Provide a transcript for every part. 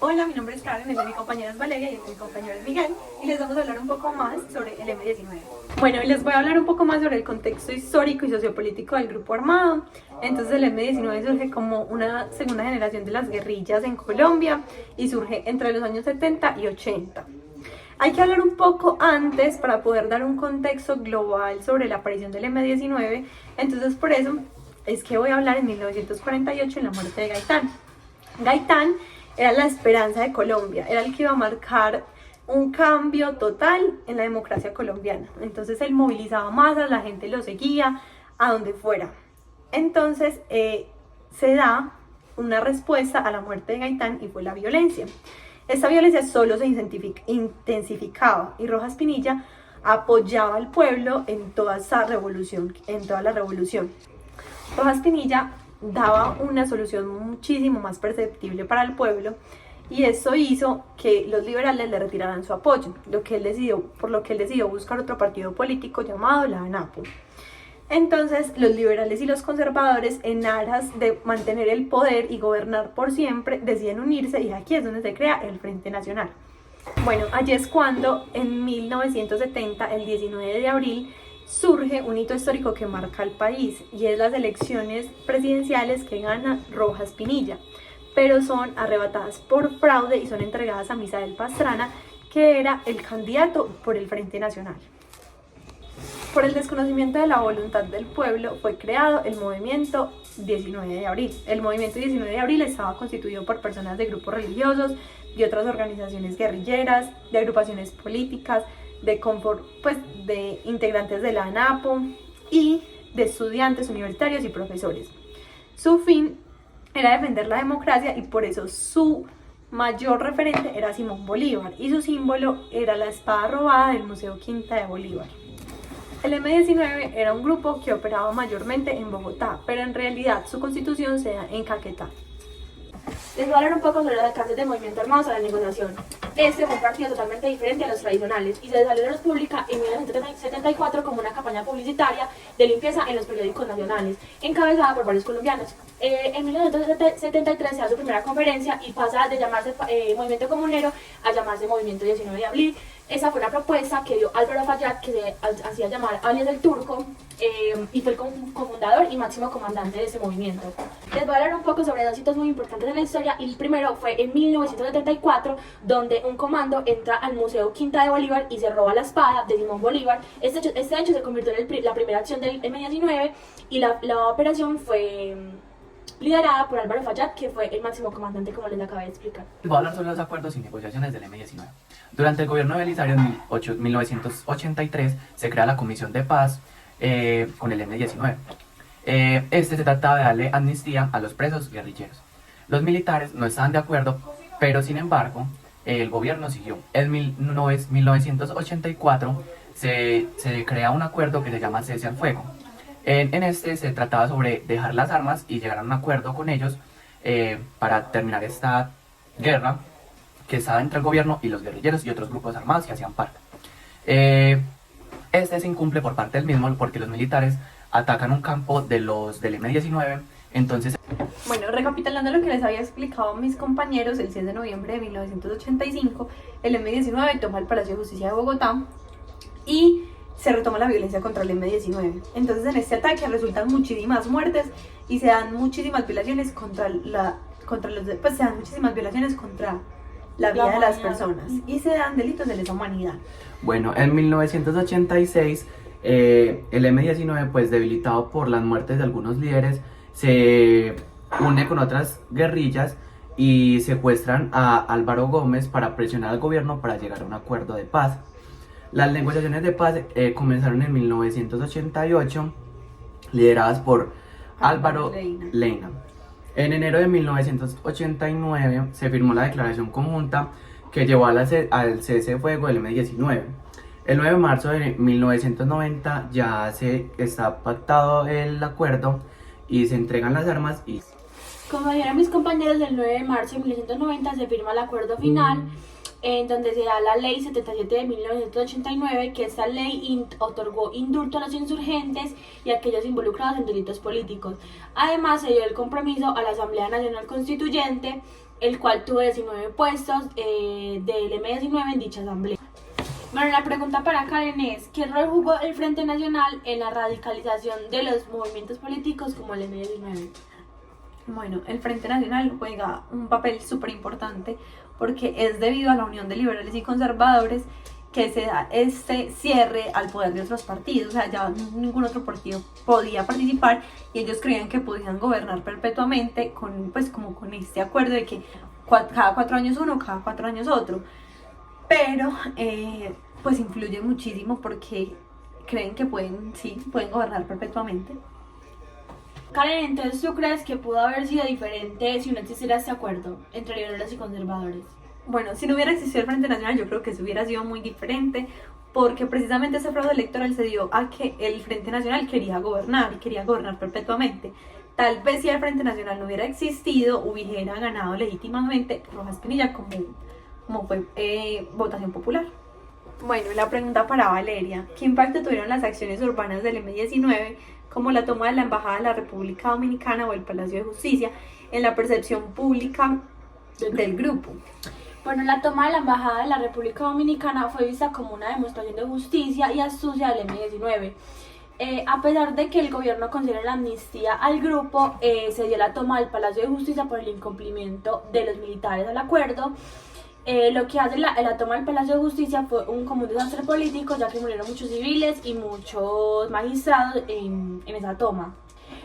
Hola, mi nombre es Karen, es de mi compañera es Valeria y es de mi compañero es Miguel y les vamos a hablar un poco más sobre el M-19. Bueno, les voy a hablar un poco más sobre el contexto histórico y sociopolítico del grupo armado. Entonces el M-19 surge como una segunda generación de las guerrillas en Colombia y surge entre los años 70 y 80. Hay que hablar un poco antes para poder dar un contexto global sobre la aparición del M-19, entonces por eso es que voy a hablar en 1948 en la muerte de Gaitán. Gaitán era la esperanza de Colombia, era el que iba a marcar un cambio total en la democracia colombiana. Entonces él movilizaba masas, la gente lo seguía a donde fuera. Entonces se da una respuesta a la muerte de Gaitán y fue la violencia. Esta violencia solo se intensificaba y Rojas Pinilla apoyaba al pueblo en toda esa revolución, en toda la revolución. Rojas Pinilla daba una solución muchísimo más perceptible para el pueblo y eso hizo que los liberales le retiraran su apoyo, por lo que él decidió buscar otro partido político llamado la ANAPO. Entonces los liberales y los conservadores, en aras de mantener el poder y gobernar por siempre, deciden unirse y aquí es donde se crea el Frente Nacional. Bueno, allí es cuando en 1970, el 19 de abril, surge un hito histórico que marca al país y es las elecciones presidenciales que gana Rojas Pinilla, pero son arrebatadas por fraude y son entregadas a Misael Pastrana, que era el candidato por el Frente Nacional. Por el desconocimiento de la voluntad del pueblo fue creado el movimiento 19 de abril. El movimiento 19 de abril estaba constituido por personas de grupos religiosos, de otras organizaciones guerrilleras, de agrupaciones políticas, de integrantes de la ANAPO y de estudiantes universitarios y profesores. Su fin era defender la democracia y por eso su mayor referente era Simón Bolívar y su símbolo era la espada robada del Museo Quinta de Bolívar. El M-19 era un grupo que operaba mayormente en Bogotá, pero en realidad su constitución se da en Caquetá. Les voy a hablar un poco sobre los alcances del movimiento armado a la negociación. Este fue un partido totalmente diferente a los tradicionales y se salió de la República en 1974 como una campaña publicitaria de limpieza en los periódicos nacionales, encabezada por varios colombianos. En 1973 se da su primera conferencia y pasa de llamarse Movimiento Comunero a llamarse Movimiento 19 de Abril. Esa fue una propuesta que dio Álvaro Fayad, que se hacía llamar alias del Turco, y fue el cofundador y máximo comandante de ese movimiento. Les voy a hablar un poco sobre dos hitos muy importantes de la historia. El primero fue en 1974, donde un comando entra al Museo Quinta de Bolívar y se roba la espada de Simón Bolívar. Este hecho se convirtió en la primera acción del M-19 y la operación fue liderada por Álvaro Fayad, que fue el máximo comandante, como les acabé de explicar. Voy a hablar sobre los acuerdos y negociaciones del M-19. Durante el gobierno de Belisario en 1983 se crea la Comisión de Paz con el M-19. Se trataba de darle amnistía a los presos guerrilleros. Los militares no estaban de acuerdo, pero sin embargo el gobierno siguió. En 1984 se crea un acuerdo que se llama cese al fuego. En este se trataba sobre dejar las armas y llegar a un acuerdo con ellos para terminar esta guerra que estaba entre el gobierno y los guerrilleros y otros grupos armados que hacían parte. Este se incumple por parte del mismo porque los militares atacan un campo del M-19, entonces... Bueno, recapitulando lo que les había explicado a mis compañeros, el 6 de noviembre de 1985, el M-19 toma el Palacio de Justicia de Bogotá y se retoma la violencia contra el M-19. Entonces en este ataque resultan muchísimas muertes y se dan muchísimas violaciones contra la vida de las personas y se dan delitos de lesa humanidad. Bueno, en 1986 el M-19, pues debilitado por las muertes de algunos líderes, se une con otras guerrillas y secuestran a Álvaro Gómez para presionar al gobierno para llegar a un acuerdo de paz. Las negociaciones de paz comenzaron en 1988, lideradas por Álvaro Leyna. En enero de 1989 se firmó la declaración conjunta que llevó al cese de fuego del M-19. El 9 de marzo de 1990 ya se está pactado el acuerdo y se entregan las armas y... Como dijeron mis compañeros, el 9 de marzo de 1990 se firma el acuerdo final en donde se da la ley 77 de 1989, que esta ley otorgó indulto a los insurgentes y a aquellos involucrados en delitos políticos. Además, se dio el compromiso a la Asamblea Nacional Constituyente el cual tuvo 19 puestos del M19 en dicha asamblea. Bueno, la pregunta para Karen es, ¿qué rol jugó el Frente Nacional en la radicalización de los movimientos políticos como el M19? Bueno, el Frente Nacional juega un papel súper importante porque es debido a la unión de liberales y conservadores que se da este cierre al poder de otros partidos. O sea, ya ningún otro partido podía participar y ellos creían que podían gobernar perpetuamente con, pues, como con este acuerdo de que cada 4 años uno, cada 4 años otro. Pero pues influye muchísimo porque creen que pueden gobernar perpetuamente. Karen, entonces ¿tú crees que pudo haber sido diferente si no existiera este acuerdo entre liberales y conservadores? Bueno, si no hubiera existido el Frente Nacional, yo creo que eso hubiera sido muy diferente, porque precisamente ese fraude electoral se dio a que el Frente Nacional quería gobernar y quería gobernar perpetuamente. Tal vez si el Frente Nacional no hubiera existido, hubiera ganado legítimamente Rojas Pinilla como fue votación popular. Bueno, la pregunta para Valeria: ¿qué impacto tuvieron las acciones urbanas del M19, como la toma de la Embajada de la República Dominicana o el Palacio de Justicia, en la percepción pública del grupo? Bueno, la toma de la Embajada de la República Dominicana fue vista como una demostración de justicia y astucia del M19. A pesar de que el gobierno considera la amnistía al grupo, se dio la toma del Palacio de Justicia por el incumplimiento de los militares al acuerdo. Lo que hace la toma del Palacio de Justicia fue como un desastre político, ya que murieron muchos civiles y muchos magistrados en esa toma,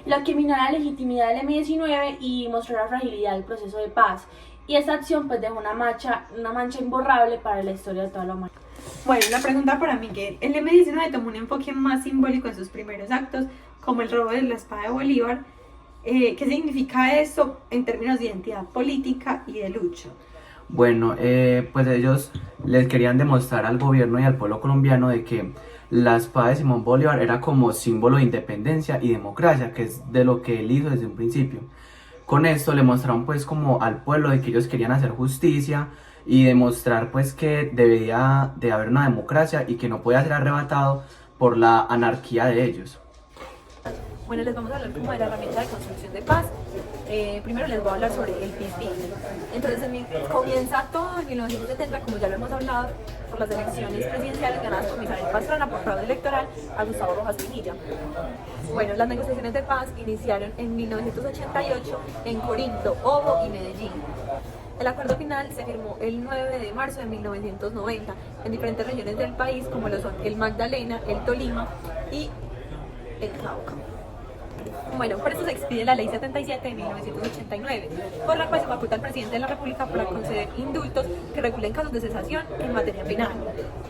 lo que minó la legitimidad del M19 y mostró la fragilidad del proceso de paz. Y esta acción pues dejó una mancha imborrable para la historia de toda la humanidad. Bueno, la pregunta para Miguel: el M19 tomó un enfoque más simbólico en sus primeros actos, como el robo de la espada de Bolívar. ¿Qué significa eso en términos de identidad política y de lucha? Bueno, pues ellos les querían demostrar al gobierno y al pueblo colombiano de que la espada de Simón Bolívar era como símbolo de independencia y democracia, que es de lo que él hizo desde un principio. Con esto le mostraron pues como al pueblo de que ellos querían hacer justicia y demostrar pues que debería de haber una democracia y que no podía ser arrebatado por la anarquía de ellos. Bueno, les vamos a hablar como de la herramienta de construcción de paz. Primero les voy a hablar sobre el peace. Entonces comienza todo en 1970, como ya lo hemos hablado, por las elecciones presidenciales ganadas por Misael Pastrana por fraude electoral a Gustavo Rojas Pinilla. Bueno, las negociaciones de paz iniciaron en 1988 en Corinto, Obo y Medellín. El acuerdo final se firmó el 9 de marzo de 1990 en diferentes regiones del país, como lo son el Magdalena, el Tolima y el Cauca. Bueno, por eso se expide la Ley 77 de 1989, por la cual se faculta al presidente de la República para conceder indultos que regulen casos de cesación en materia penal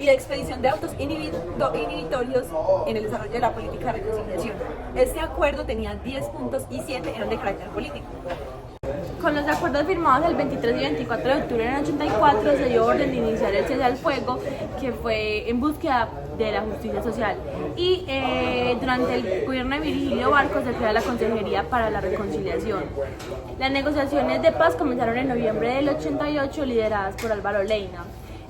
y de expedición de autos inhibitorios en el desarrollo de la política de reconciliación. Este acuerdo tenía 10 puntos y 7 eran de carácter político. Con los acuerdos firmados el 23 y 24 de octubre del 84 se dio orden de iniciar el cese al fuego, que fue en búsqueda de la justicia social. Y durante el gobierno de Virgilio Barcos se crea la Consejería para la Reconciliación. Las negociaciones de paz comenzaron en noviembre del 88, lideradas por Álvaro Leyna.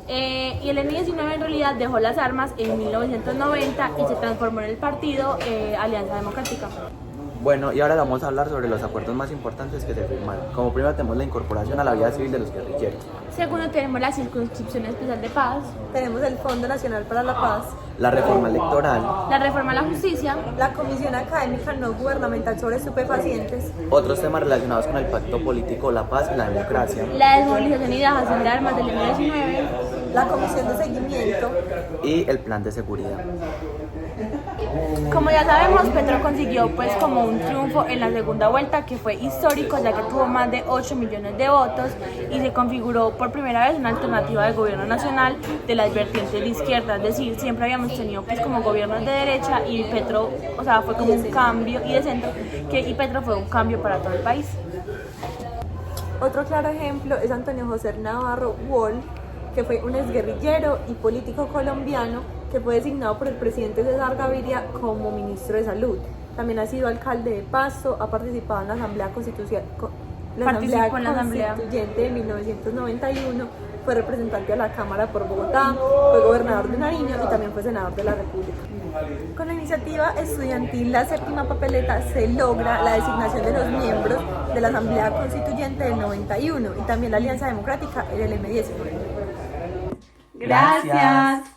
Y el M19 en realidad dejó las armas en 1990 y se transformó en el partido Alianza Democrática. Bueno, y ahora vamos a hablar sobre los acuerdos más importantes que se firmaron. Como primero tenemos la incorporación a la vida civil de los guerrilleros. Segundo tenemos la Circunscripción Especial de Paz. Tenemos el Fondo Nacional para la Paz, La reforma electoral. La reforma a la justicia. la Comisión Académica No Gubernamental sobre Estupefacientes, Otros temas relacionados con el pacto político, la paz y la democracia. La desmovilización y dejación de armas del M19. la Comisión de Seguimiento. Y el plan de seguridad. Como ya sabemos, Petro consiguió pues como un triunfo en la segunda vuelta que fue histórico, ya que tuvo más de 8 millones de votos y se configuró por primera vez una alternativa del gobierno nacional de las vertientes de izquierda. Es decir, siempre habíamos tenido pues como gobiernos de derecha y Petro, o sea, fue como un cambio, y de centro, y Petro fue un cambio para todo el país. Otro claro ejemplo es Antonio José Navarro Wall, que fue un exguerrillero y político colombiano que fue designado por el presidente César Gaviria como ministro de Salud. También ha sido alcalde de Pasto, ha participado en la Asamblea Constituyente de 1991, fue representante a la Cámara por Bogotá, fue gobernador de Nariño y también fue senador de la República. Con la iniciativa estudiantil La Séptima Papeleta se logra la designación de los miembros de la Asamblea Constituyente del 91 y también la Alianza Democrática, el M19. Gracias.